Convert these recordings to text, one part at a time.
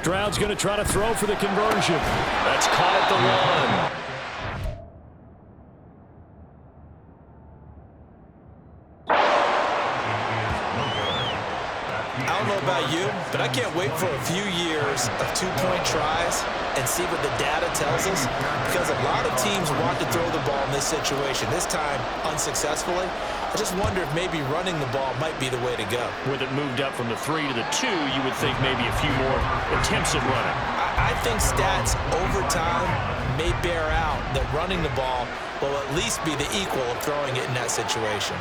Stroud's going to try to throw for the conversion. That's caught at the 1. I don't know about you, but I can't wait for a few years of two-point tries and see what the data tells us, because a lot of teams want to throw the ball in this situation, this time unsuccessfully. I just wonder if maybe running the ball might be the way to go. With it moved up from the 3 to the 2, you would think maybe a few more attempts at running. I think stats over time may bear out that running the ball will at least be the equal of throwing it in that situation.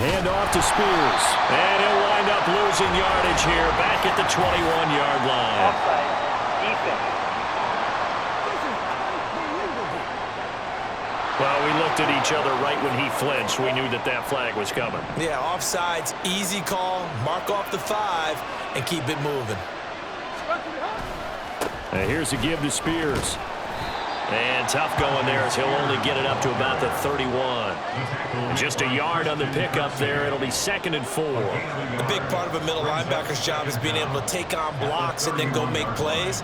Hand off to Spears. And he'll wind up losing yardage here back at the 21-yard line. Offside. Defense. Well, we looked at each other right when he flinched. We knew that that flag was coming. Yeah, offsides, easy call. Mark off the 5 and keep it moving. And here's a give to Spears. And tough going there as he'll only get it up to about the 31. Just a yard on the pickup there. It'll be 2nd and 4. The big part of a middle linebacker's job is being able to take on blocks and then go make plays.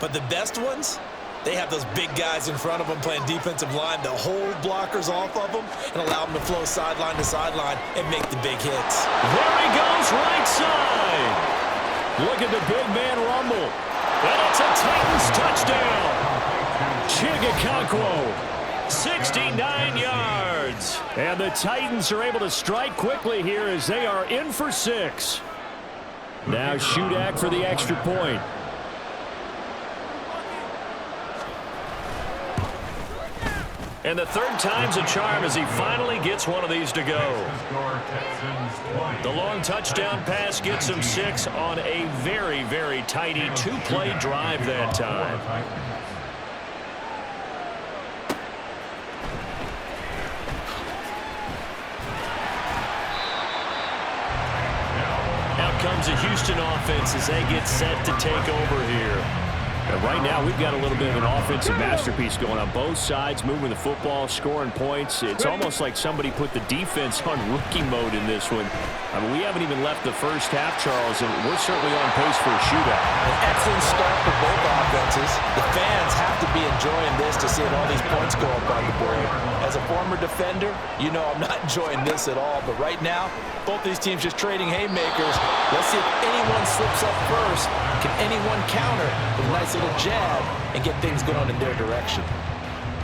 But the best ones, they have those big guys in front of them playing defensive line to hold blockers off of them and allow them to flow sideline to sideline and make the big hits. There he goes, right side. Look at the big man rumble. And it's a Titans touchdown. Chigakonkwo, 69 yards. And the Titans are able to strike quickly here as they are in for 6. Now Shudak for the extra point. And the third time's a charm as he finally gets one of these to go. The long touchdown pass gets him 6 on a very, very tidy 2-play drive that time. Out comes the Houston offense as they get set to take over here. And right now, we've got a little bit of an offensive masterpiece going on both sides, moving the football, scoring points. It's almost like somebody put the defense on rookie mode in this one. I mean, we haven't even left the first half, Charles, and we're certainly on pace for a shootout. An excellent start for both offenses. The fans have to be enjoying this to see all these points go up on the board. As a former defender, you know I'm not enjoying this at all. But right now, both these teams just trading haymakers. Let's see if anyone slips up first. Can anyone counter with a nice little jab and get things going in their direction?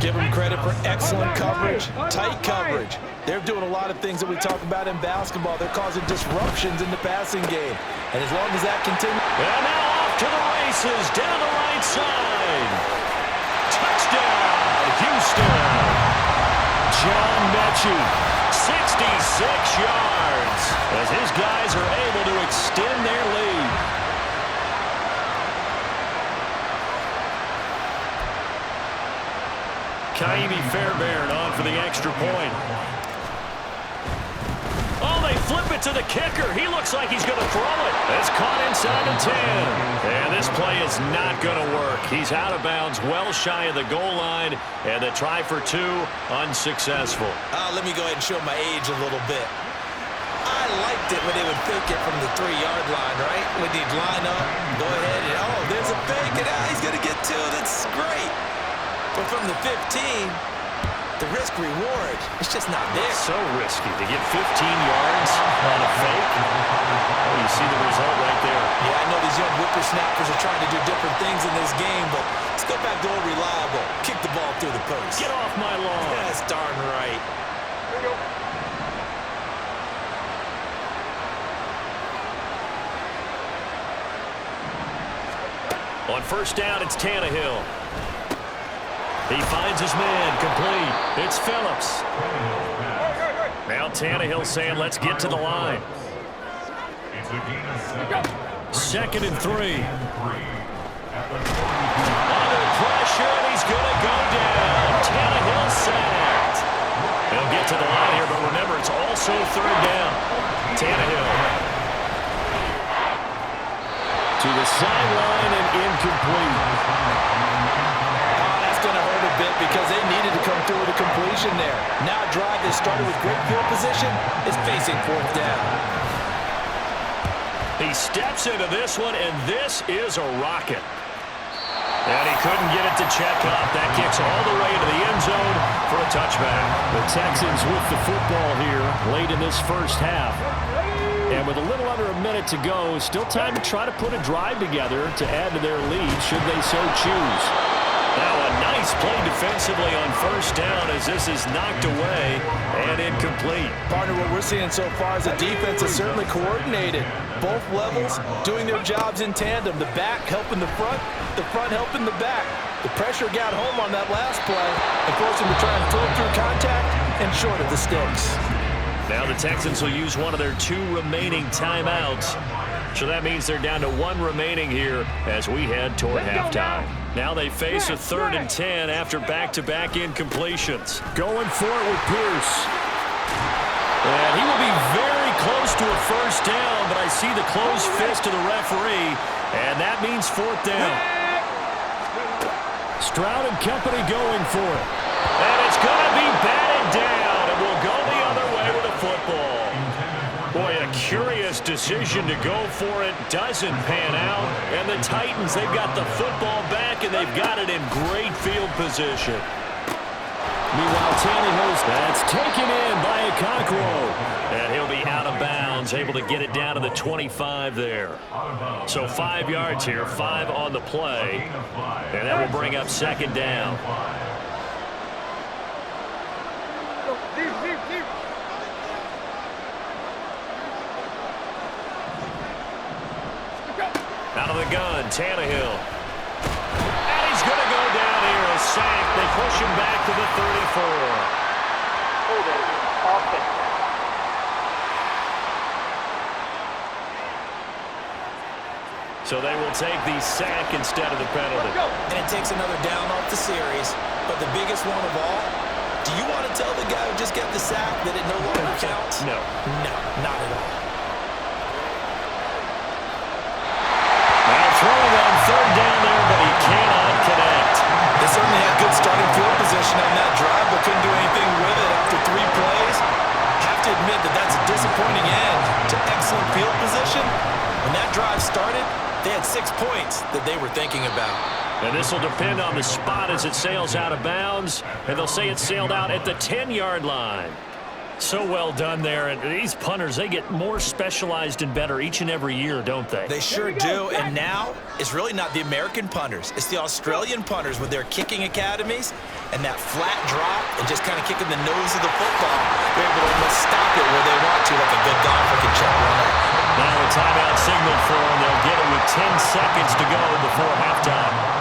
Give them credit for excellent coverage, tight coverage. They're doing a lot of things that we talk about in basketball. They're causing disruptions in the passing game. And as long as that continues. And now off to the races, down the right side. Touchdown, Houston. John Mechie, 66 yards, as his guys are able to extend their lead. Kaimi Fairbairn on for the extra point. Oh, they flip it to the kicker. He looks like he's going to throw it. It's caught inside the 10. And this play is not going to work. He's out of bounds, well shy of the goal line. And the try for 2, unsuccessful. Let me go ahead and show my age a little bit. I liked it when they would fake it from the 3-yard line, right? When they'd line up, go ahead, and oh, there's a fake, and he's going to get 2. That's great. But from the 15, the risk-reward, it's just not there. It's so risky to get 15 yards on a fake. Oh, you see the result right there. Yeah, I know these young whippersnappers are trying to do different things in this game, but let's go back to old reliable. Kick the ball through the post. Get off my lawn. That's darn right. There you go. On first down, it's Tannehill. He finds his man, complete. It's Phillips. Now Tannehill saying, let's get to the line. 2nd and 3. Under pressure, and he's going to go down. Tannehill sacked. They'll get to the line here, but remember, it's also 3rd down. Tannehill to the sideline and incomplete. That's going to hurt a bit because they needed to come through with a completion there. Now a drive that started with great field position is facing 4th down. He steps into this one, and this is a rocket. And he couldn't get it to check up. That kicks all the way into the end zone for a touchback. The Texans with the football here late in this first half. And with a little under a minute to go, still time to try to put a drive together to add to their lead should they so choose. Now a nice play defensively on first down as this is knocked away and incomplete. Partner, what we're seeing so far is the defense is certainly coordinated. Both levels doing their jobs in tandem. The back helping the front helping the back. The pressure got home on that last play and forced him to try and throw through contact and short of the sticks. Now the Texans will use one of their 2 remaining timeouts. So that means they're down to 1 remaining here as we head toward halftime. Now they face a 3rd and 10 after back-to-back incompletions. Going for it with Pierce. And he will be very close to a first down, but I see the closed fist of the referee, and that means 4th down. Stroud and company going for it. And it's going to be batted down, and we'll go the other way with a football. Boy, a curious decision to go for it. Doesn't pan out. And the Titans, they've got the football back, and they've got it in great field position. Meanwhile, Tannehill's that's taken in by Okonkwo. And he'll be out of bounds, able to get it down to the 25 there. So 5 yards here, 5 on the play. And that will bring up 2nd down. Out of the gun, Tannehill. And he's going to go down here, a sack. They push him back to the 34. Holding offense. So they will take the sack instead of the penalty. And it takes another down off the series. But the biggest one of all, do you want to tell the guy who just got the sack that it no longer counts? No. No, not at all. Throwing on 3rd down there, but he cannot connect. They certainly had good starting field position on that drive, but couldn't do anything with it after 3 plays. Have to admit that that's a disappointing end to excellent field position. When that drive started, they had 6 points that they were thinking about. And this will depend on the spot as it sails out of bounds, and they'll say it sailed out at the 10-yard line. So well done there, and these punters, they get more specialized and better each and every year, don't they? They sure do, and now it's really not the American punters. It's the Australian punters with their kicking academies and that flat drop and just kind of kicking the nose of the football. They're able to almost stop it where they want to, like a good golfer can check one up. Now a timeout signal for them. They'll get it with 10 seconds to go before halftime.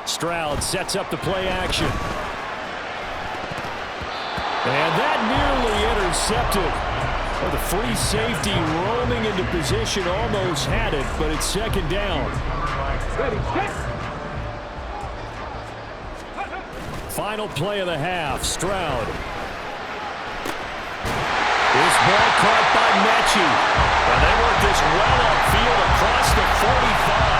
Stroud sets up the play action. And that nearly intercepted. Oh, the free safety roaming into position almost had it, but it's 2nd down. Final play of the half, Stroud. This ball caught by Mechie. And they work this well upfield across the 45.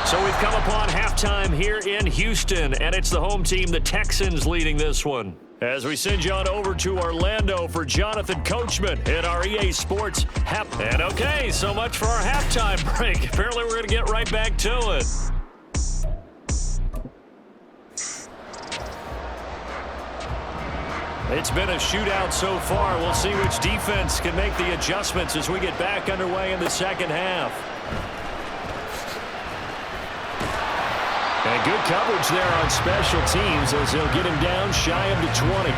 So we've come upon halftime here in Houston, and it's the home team, the Texans, leading this one. As we send you on over to Orlando for Jonathan Coachman at our EA Sports And okay, so much for our halftime break. Apparently we're going to get right back to it. It's been a shootout so far. We'll see which defense can make the adjustments as we get back underway in the second half. And good coverage there on special teams as they'll get him down shy of the 20.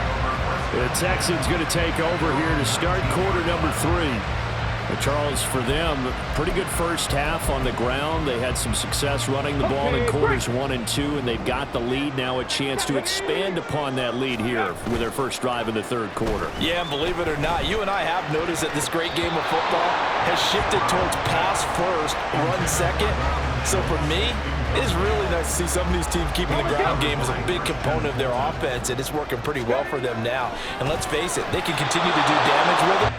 The Texans going to take over here to start quarter number 3. Charles, for them, pretty good first half on the ground. They had some success running the ball in quarters 1 and 2, and they've got the lead. Now a chance to expand upon that lead here with their first drive in the third quarter. Yeah, and believe it or not, you and I have noticed that this great game of football has shifted towards pass first, run second. So for me, it is really nice to see some of these teams keeping the ground game as a big component of their offense, and it's working pretty well for them now. And let's face it, they can continue to do damage with it.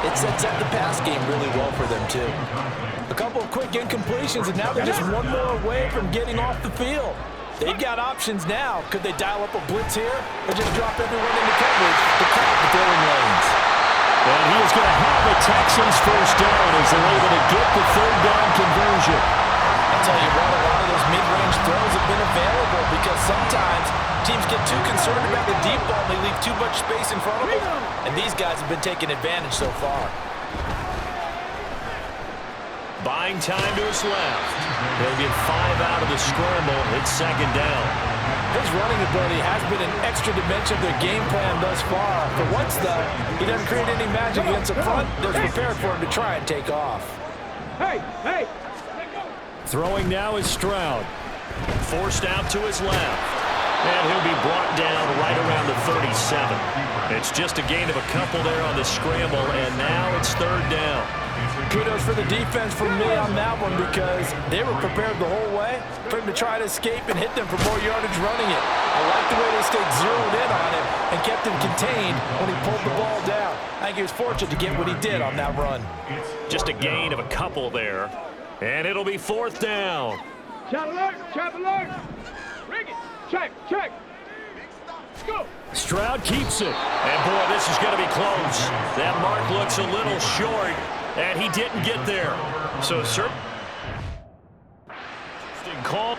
It sets up the pass game really well for them, too. A couple of quick incompletions, and now they're just one more away from getting off the field. They've got options now. Could they dial up a blitz here or just drop everyone into coverage to cut the throwing lanes? And he is going to have the Texans first down as they're able to get the third down conversion. I'll tell you what, a lot of those mid-range throws have been available because sometimes teams get too concerned about the deep ball and they leave too much space in front of them. And these guys have been taking advantage so far. Buying time to his left. He'll get 5 out of the scramble. It's second down. His running ability has been an extra dimension of their game plan thus far. For once, though, he doesn't create any magic against the front. They're prepared for him to try and take off. Hey! Throwing now is Stroud. Forced out to his left. And he'll be brought down right around the 37. It's just a gain of a couple there on the scramble, and now it's third down. Kudos for the defense from me on that one because they were prepared the whole way for him to try to escape and hit them for more yardage running it. I like the way they stayed zeroed in on him and kept him contained when he pulled the ball down. I think he was fortunate to get what he did on that run. Just a gain of a couple there. And it'll be fourth down. Trap alert! Ring it! Check! Go! Stroud keeps it. And boy, this is going to be close. That mark looks a little short, and he didn't get there. So, sir, call.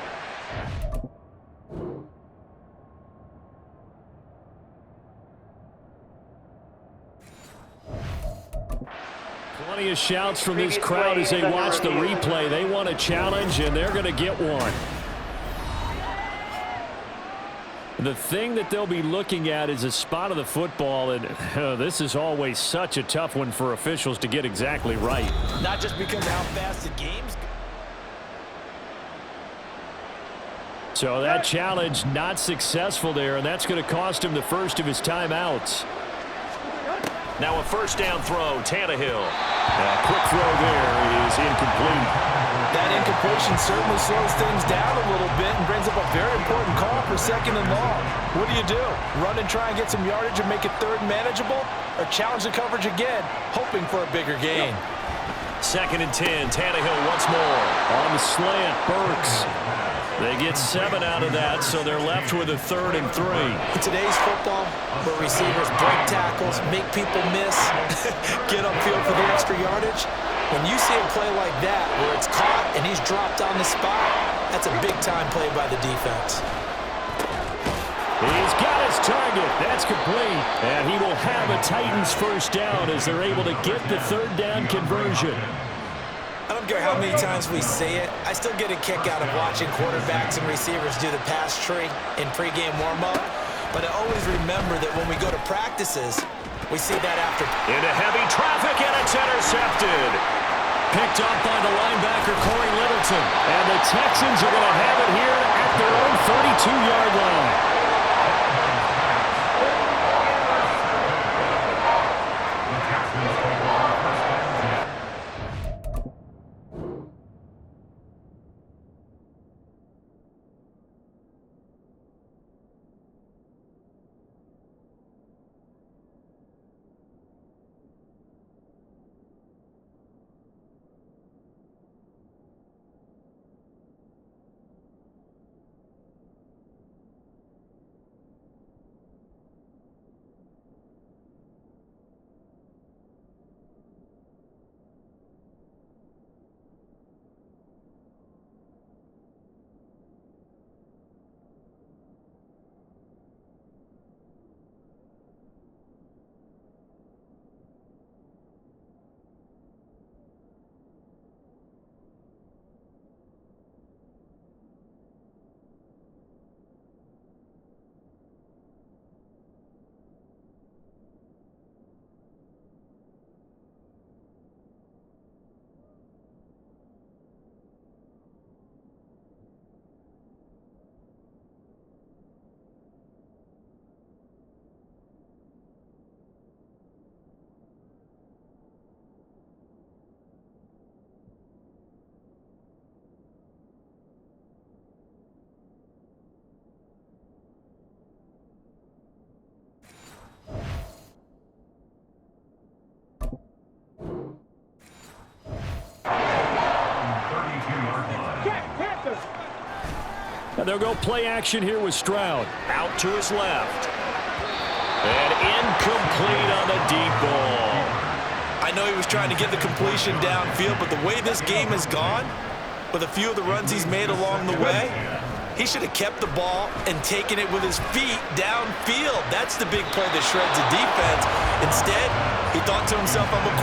Plenty of shouts from this crowd as they watch the replay. They want a challenge, and they're going to get one. The thing that they'll be looking at is a spot of the football, and this is always such a tough one for officials to get exactly right. Not just because of how fast the game's. So that challenge not successful there, and that's going to cost him the first of his timeouts. Now a first down throw, Tannehill. A quick throw there is incomplete. That incompletion certainly slows things down a little bit and brings up a very important call for second and long. What do? Run and try and get some yardage and make it third manageable? Or challenge the coverage again, hoping for a bigger gain? Second and 10, Tannehill once more. On the slant, Burks. They get 7 out of that, so they're left with a 3rd and 3. In today's football, where receivers break tackles, make people miss, get upfield for the extra yardage, when you see a play like that where it's caught and he's dropped on the spot, that's a big-time play by the defense. He's got his target. That's complete. And he will have a Titans first down as they're able to get the third down conversion. I don't care how many times we say it, I still get a kick out of watching quarterbacks and receivers do the pass tree in pregame warm-up. But I always remember that when we go to practices, we see that after. Into heavy traffic, and it's intercepted. Picked up by the linebacker, Corey Littleton. And the Texans are going to have it here at their own 32-yard line. check, Panther. And they'll go play action here with Stroud. Out to his left. And incomplete on the deep ball. I know he was trying to get the completion downfield, but the way this game has gone, with a few of the runs he's made along the way, he should have kept the ball and taken it with his feet downfield. That's the big play that shreds the defense. Instead, he thought to himself, I'm a quarterback.